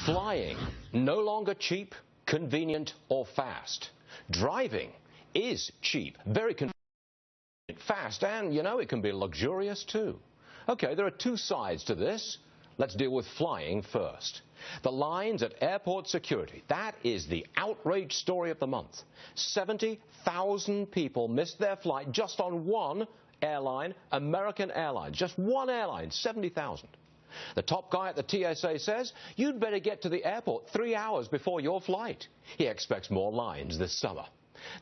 Flying, no longer cheap, convenient, or fast. Driving is cheap, very convenient, fast, and, you know, it can be luxurious too. Okay, there are two sides to this. Let's deal with flying first. The lines at airport security, that is the outrage story of the month. 70,000 people missed their flight just on one airline, American Airlines. Just one airline, 70,000. The top guy at the TSA says, you'd better get to the airport 3 hours before your flight. He expects more lines this summer.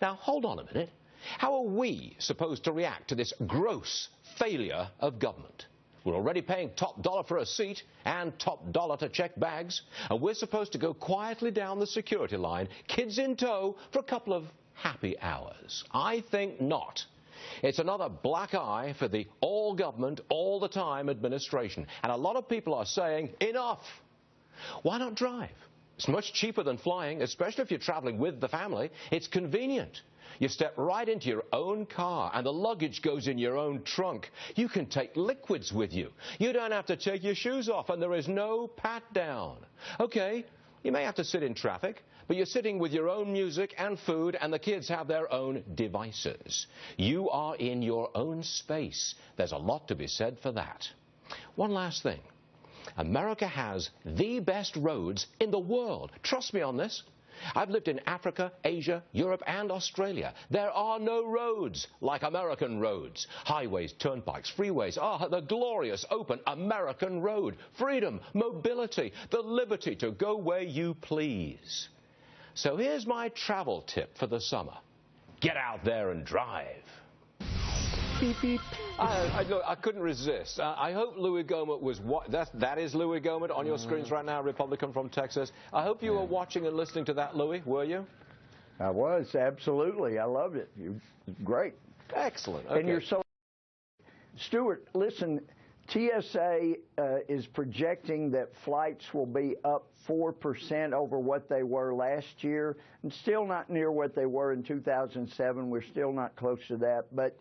Now, hold on a minute. How are we supposed to react to this gross failure of government? We're already paying top dollar for a seat and top dollar to check bags, and we're supposed to go quietly down the security line, kids in tow, for a couple of happy hours. I think not. It's another black eye for the all government, all the time administration. And a lot of people are saying, enough. Why not drive? It's much cheaper than flying, especially if you're traveling with the family. It's convenient. You step right into your own car and the luggage goes in your own trunk. You can take liquids with you. You don't have to take your shoes off and there is no pat down. Okay, you may have to sit in traffic, but you're sitting with your own music and food, and the kids have their own devices. You are in your own space. There's a lot to be said for that. One last thing. America has the best roads in the world. Trust me on this. I've lived in Africa, Asia, Europe, and Australia. There are no roads like American roads. Highways, turnpikes, freeways. The glorious open American road. Freedom, mobility, the liberty to go where you please. So here's my travel tip for the summer. Get out there and drive. Beep, beep. I couldn't resist. I hope Louie Gohmert was... That is Louie Gohmert on your screens right now, Republican from Texas. I hope you were watching and listening to that, Louie, were you? I was, absolutely. I loved it. Great. Excellent. Okay. And you're so... Stuart, listen, TSA is projecting that flights will be up 4% over what they were last year, and still not near what they were in 2007. We're still not close to that, but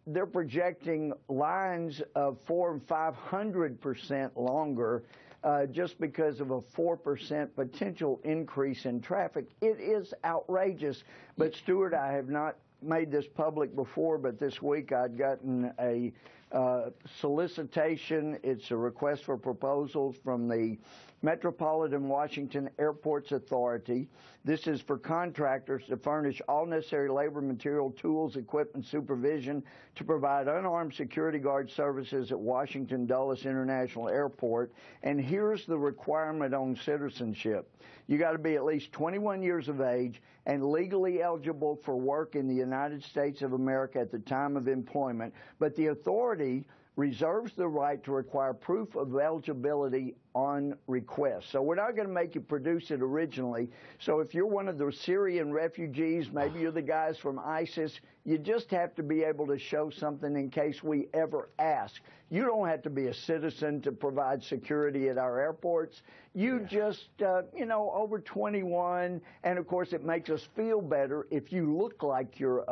they're projecting lines of 400% and 500% longer just because of a 4% potential increase in traffic. It is outrageous. But, Stuart, I have not made this public before, but this week I'd gotten a solicitation. It's a request for proposals from the Metropolitan Washington Airports Authority. This is for contractors to furnish all necessary labor, material, tools, equipment, supervision to provide unarmed security guard services at Washington Dulles International Airport. And here's the requirement on citizenship. You got to be at least 21 years of age and legally eligible for work in the United States of America at the time of employment. But the authority reserves the right to require proof of eligibility on request. So we're not going to make you produce it originally. So if you're one of the Syrian refugees, maybe you're the guys from ISIS, you just have to be able to show something in case we ever ask. You don't have to be a citizen to provide security at our airports. You just, you know, over 21, and of course it makes us feel better if you look like you're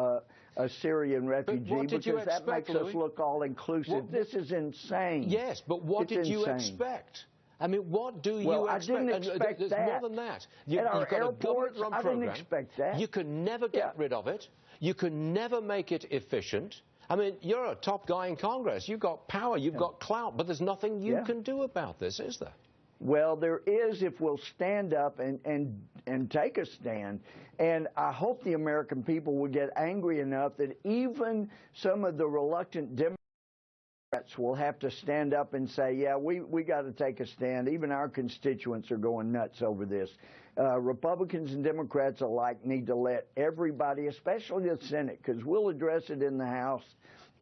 a Syrian refugee, because that makes us look all-inclusive. This is insane. Yes, but what did you expect? I mean, what do you expect? I didn't expect that. There's more than that. At our airports, I didn't expect that. You can never get rid of it. You can never make it efficient. I mean, you're a top guy in Congress. You've got power. You've got clout. But there's nothing you can do about this, is there? Well, there is if we'll stand up and take a stand. And I hope the American people will get angry enough that even some of the reluctant Democrats will have to stand up and say, yeah, we got to take a stand. Even our constituents are going nuts over this. Republicans and Democrats alike need to let everybody, especially the Senate, because we'll address it in the House,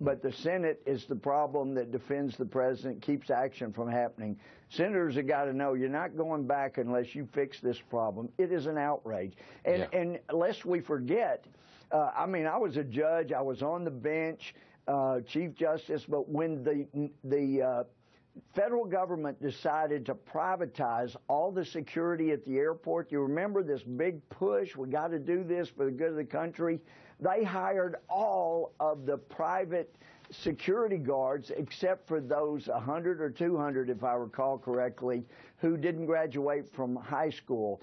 but the Senate is the problem that defends the president, keeps action from happening. Senators have got to know you're not going back unless you fix this problem. It is an outrage. And lest we forget, I mean, I was a judge. I was on the bench, Chief Justice, but when the federal government decided to privatize all the security at the airport, you remember this big push, we got to do this for the good of the country. They hired all of the private security guards, except for those 100 or 200, if I recall correctly, who didn't graduate from high school.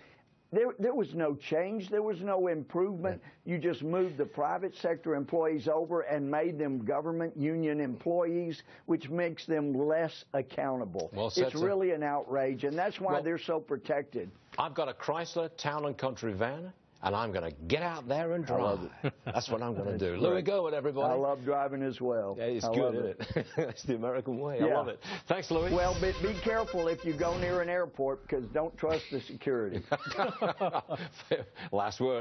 There was no change. There was no improvement. You just moved the private sector employees over and made them government union employees, which makes them less accountable. Well said, it's really an outrage, and that's why they're so protected. I've got a Chrysler Town and Country van, and I'm going to get out there and drive. That's what I'm going to do. Louie Gohmert, everybody. I love driving as well. Yeah, it's good, isn't it? It's the American way. Yeah. I love it. Thanks, Louie. Well, but be careful if you go near an airport, because don't trust the security. Last word.